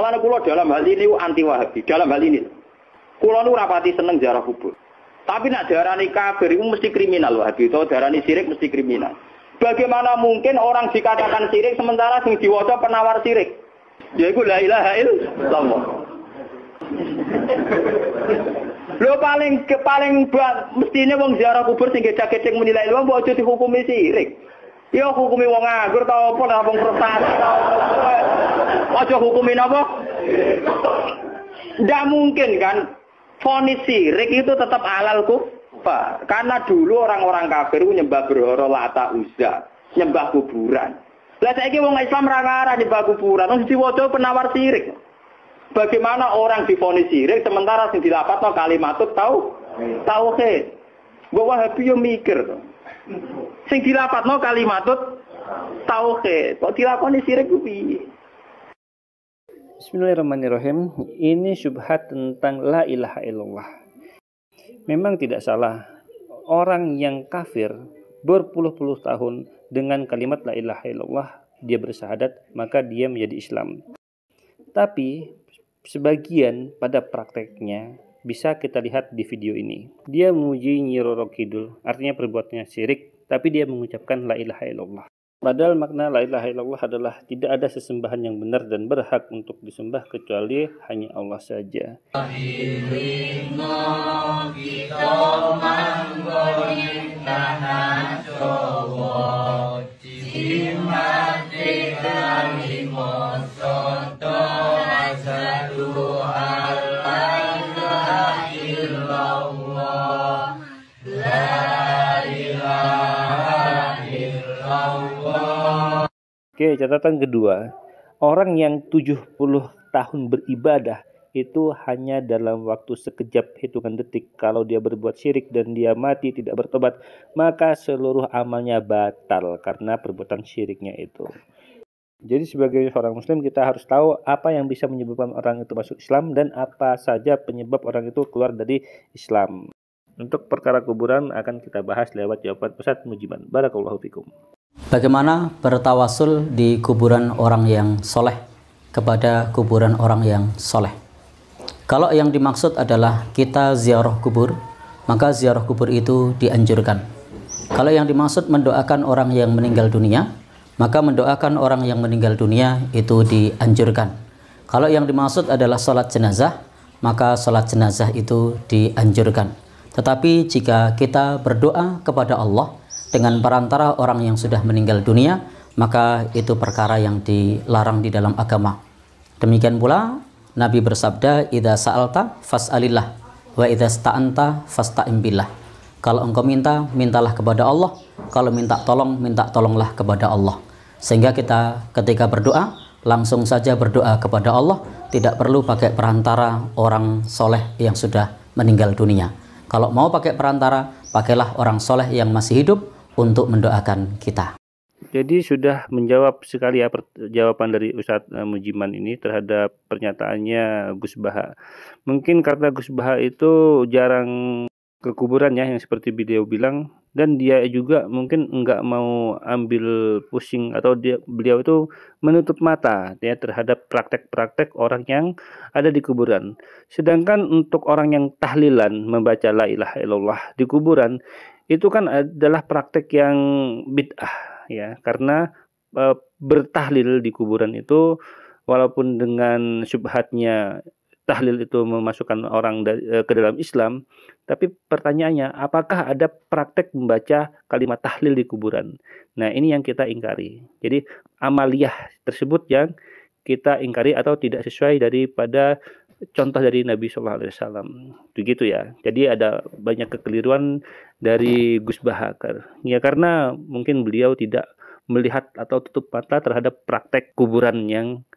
Mulane kula dalam hal ini anti Wahabi. Dalam hal ini kula nu rapati seneng ziarah kubur. Tapi nak darani kafir itu mesti kriminal Wahabi, atau darani syirik mesti kriminal. Bagaimana mungkin orang dikatakan syirik sementara sing diwaca penawar syirik? Yaiku la ilaha illallah. Lho paling mestine wong ziarah kubur sing gecek-gecek muni la ilaha mbok aja dihukumi syirik. Ya hukumi wong nganggur ta apa nek wong prestasi ta. Aja hukumi napa? Ndak mungkin kan vonis syirik itu tetap halal kufar. Karena dulu orang-orang kafir nyembah berhala Lata Uzza, nyembah kuburan. Lah saiki wong Islam ra ngarah nyembah kuburan, wong diwaca penawar syirik. Bagaimana orang divonis syirik sementara sing dilapatno kalimatut tauhid. Mbok Wahabi yo mikir to. Sing dilapatno kalimatut tauhid, kok dilakoni syirik ku piye? Bismillahirrahmanirrahim. Ini syubhat tentang la ilaha illallah. Memang tidak salah orang yang kafir berpuluh-puluh tahun dengan kalimat la ilaha illallah dia bersyahadat, maka dia menjadi Islam. Tapi sebagian pada prakteknya bisa kita lihat di video ini. Dia memuji Nyi Roro Kidul, artinya perbuatannya syirik, tapi dia mengucapkan la ilaha illallah. Padahal makna la ilaha illallah adalah tidak ada sesembahan yang benar dan berhak untuk disembah kecuali hanya Allah saja. Oke, catatan kedua, orang yang 70 tahun beribadah itu hanya dalam waktu sekejap hitungan detik. Kalau dia berbuat syirik dan dia mati tidak bertobat, maka seluruh amalnya batal karena perbuatan syiriknya itu. Jadi sebagai seorang muslim kita harus tahu apa yang bisa menyebabkan orang itu masuk Islam dan apa saja penyebab orang itu keluar dari Islam. Untuk perkara kuburan akan kita bahas lewat jawaban Ustaz Mujiman. Barakallahu fikum. Bagaimana bertawasul di kuburan orang yang soleh kepada kuburan orang yang soleh? Kalau yang dimaksud adalah kita ziarah kubur, maka ziarah kubur itu dianjurkan. Kalau yang dimaksud mendoakan orang yang meninggal dunia, maka mendoakan orang yang meninggal dunia itu dianjurkan. Kalau yang dimaksud adalah sholat jenazah, maka sholat jenazah itu dianjurkan. Tetapi jika kita berdoa kepada Allah dengan perantara orang yang sudah meninggal dunia, maka itu perkara yang dilarang di dalam agama. Demikian pula Nabi bersabda, idza sa'alta fas'alillah wa idza sta'anta fasta'in billah. Kalau engkau minta, mintalah kepada Allah. Kalau minta tolong, minta tolonglah kepada Allah. Sehingga kita ketika berdoa langsung saja berdoa kepada Allah, tidak perlu pakai perantara orang soleh yang sudah meninggal dunia. Kalau mau pakai perantara, pakailah orang soleh yang masih hidup untuk mendoakan kita. Jadi sudah menjawab sekali ya jawaban dari Ustadz Mujiman ini terhadap pernyataannya Gus Baha. Mungkin karena Gus Baha itu jarang ke kuburan ya, yang seperti beliau bilang, dan dia juga mungkin enggak mau ambil pusing atau beliau itu menutup mata ya terhadap praktek-praktek orang yang ada di kuburan. Sedangkan untuk orang yang tahlilan membaca la ilaha illallah di kuburan itu kan adalah praktek yang bid'ah ya, karena bertahlil di kuburan itu walaupun dengan syubhatnya tahlil itu memasukkan orang ke dalam Islam, tapi pertanyaannya apakah ada praktek membaca kalimat tahlil di kuburan? Nah, ini yang kita ingkari. Jadi amaliyah tersebut yang kita ingkari atau tidak sesuai daripada contoh dari Nabi Shallallahu Alaihi Wasallam. Begitu ya. Jadi ada banyak kekeliruan dari Gus Bahakar. Ya karena mungkin beliau tidak melihat atau tutup mata terhadap praktek kuburan yang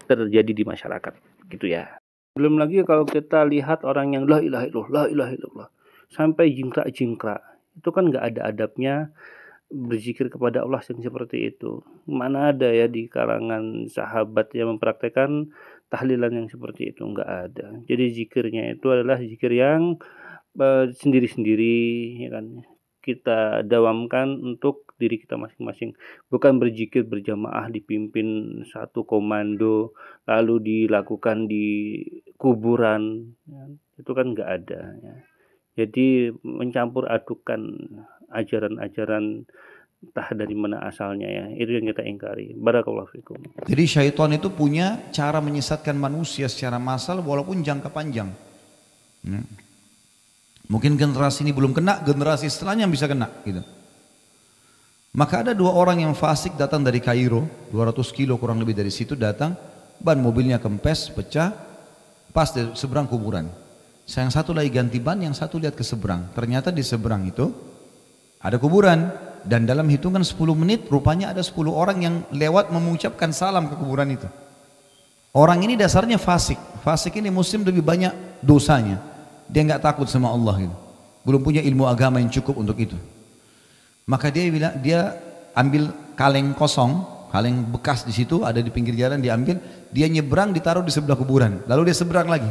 terjadi di masyarakat. Gitu ya. Belum lagi kalau kita lihat orang yang la ilaha illallah, la ilaha illallah, sampai jingkrak-jingkrak, itu kan nggak ada adabnya berzikir kepada Allah yang seperti itu. Mana ada ya di kalangan sahabat yang mempraktekkan tahlilan yang seperti itu, nggak ada. Jadi zikirnya itu adalah zikir yang sendiri-sendiri, ya kan? Kita dawamkan untuk diri kita masing-masing, bukan berzikir berjamaah dipimpin satu komando lalu dilakukan di kuburan, ya. Itu kan nggak ada, ya. Jadi mencampur adukan ajaran-ajaran entah dari mana asalnya, ya, itu yang kita ingkari. Barakallahu fikum. Jadi syaitan itu punya cara menyesatkan manusia secara massal walaupun jangka panjang. Mungkin generasi ini belum kena, generasi setelahnya bisa kena gitu. Maka ada dua orang yang fasik datang dari Kairo, 200 kilo kurang lebih dari situ datang, ban mobilnya kempes, pecah, pas di seberang kuburan. Yang satu lagi ganti ban, yang satu lihat ke seberang. Ternyata di seberang itu ada kuburan. Dan dalam hitungan 10 menit rupanya ada 10 orang yang lewat mengucapkan salam ke kuburan itu. Orang ini dasarnya fasik. Fasik ini muslim lebih banyak dosanya. Dia nggak takut sama Allah gitu. Belum punya ilmu agama yang cukup untuk itu. Maka dia bilang, dia ambil kaleng kosong, kaleng bekas di situ ada di pinggir jalan, diambil, dia nyebrang ditaruh di sebelah kuburan. Lalu dia seberang lagi.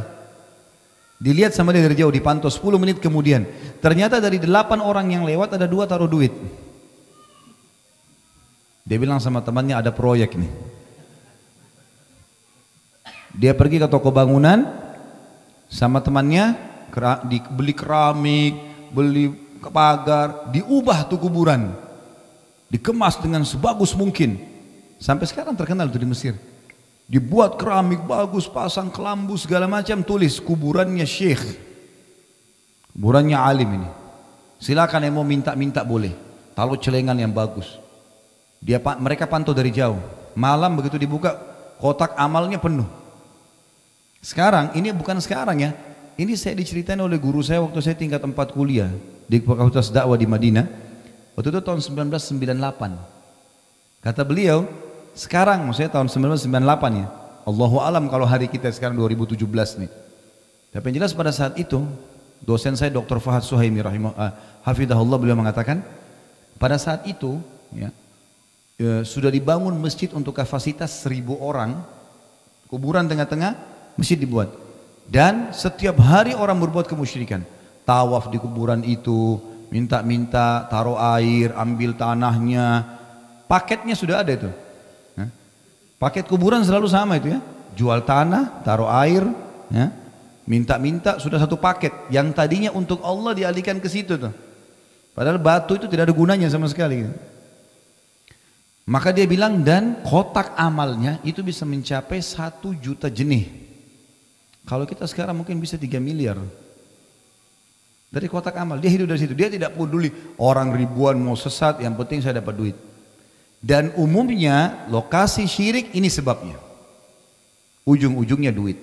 Dilihat sama dia dari jauh, dipantau 10 menit kemudian. Ternyata dari 8 orang yang lewat ada 2 taruh duit. Dia bilang sama temannya ada proyek nih. Dia pergi ke toko bangunan sama temannya, beli keramik, beli pagar, diubah tuh kuburan, dikemas dengan sebagus mungkin. Sampai sekarang terkenal tuh di Mesir. Dibuat keramik bagus, pasang kelambu segala macam, tulis kuburannya Syekh, kuburannya alim ini. Silakan yang mau minta-minta boleh. Taruh celengan yang bagus. Mereka pantau dari jauh. Malam begitu dibuka, kotak amalnya penuh. Sekarang, ini bukan sekarang ya. Ini saya diceritain oleh guru saya waktu saya tingkat 4 kuliah di Fakultas Dakwah di Madinah. Waktu itu tahun 1998. Kata beliau, sekarang maksudnya tahun 1998 ya. Allahu alam kalau hari kita sekarang 2017 nih. Tapi yang jelas pada saat itu, dosen saya Dr. Fahad Suhaimi hafidahullah, beliau mengatakan, pada saat itu ya, sudah dibangun masjid untuk kapasitas 1000 orang, kuburan tengah-tengah, masjid dibuat. Dan setiap hari orang berbuat kemusyrikan, tawaf di kuburan itu, minta-minta, taruh air, ambil tanahnya, paketnya sudah ada itu. Paket kuburan selalu sama itu ya, jual tanah, taruh air, ya, minta-minta, sudah satu paket. Yang tadinya untuk Allah dialihkan ke situ tuh. Padahal batu itu tidak ada gunanya sama sekali. Maka dia bilang, dan kotak amalnya itu bisa mencapai 1 juta jenih. Kalau kita sekarang mungkin bisa 3 miliar. Dari kotak amal, dia hidup dari situ. Dia tidak peduli orang ribuan mau sesat, yang penting saya dapat duit. Dan umumnya lokasi syirik ini sebabnya. Ujung-ujungnya duit.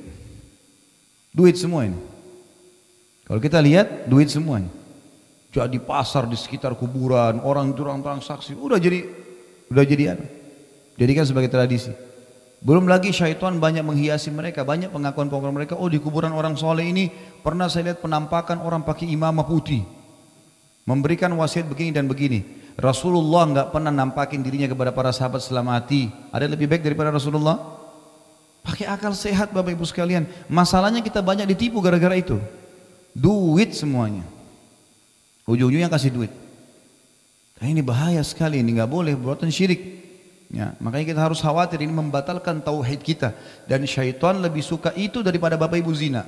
Duit semua ini. Kalau kita lihat, duit semuanya. Jadi pasar di sekitar kuburan, orang transaksi, udah jadi apa? Jadikan sebagai tradisi. Belum lagi syaitan banyak menghiasi mereka, banyak pengakuan-pengakuan mereka. Oh, di kuburan orang soleh ini pernah saya lihat penampakan orang pakai imamah putih, memberikan wasiat begini dan begini. Rasulullah nggak pernah nampakin dirinya kepada para sahabat setelah mati. Ada yang lebih baik daripada Rasulullah? Pakai akal sehat Bapak Ibu sekalian. Masalahnya kita banyak ditipu gara-gara itu. Duit semuanya. Ujung-ujungnya kasih duit. Nah, ini bahaya sekali, ini nggak boleh, perbuatan syirik. Ya, makanya kita harus khawatir ini membatalkan tauhid kita. Dan syaitan lebih suka itu daripada Bapak Ibu zina.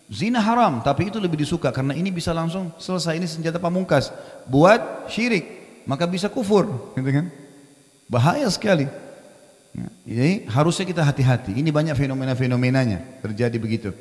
Zina haram, tapi itu lebih disuka karena ini bisa langsung selesai, ini senjata pamungkas buat syirik, maka bisa kufur, gitu kan? Bahaya sekali. Ya, jadi harusnya kita hati-hati. Ini banyak fenomena-fenomenanya terjadi begitu.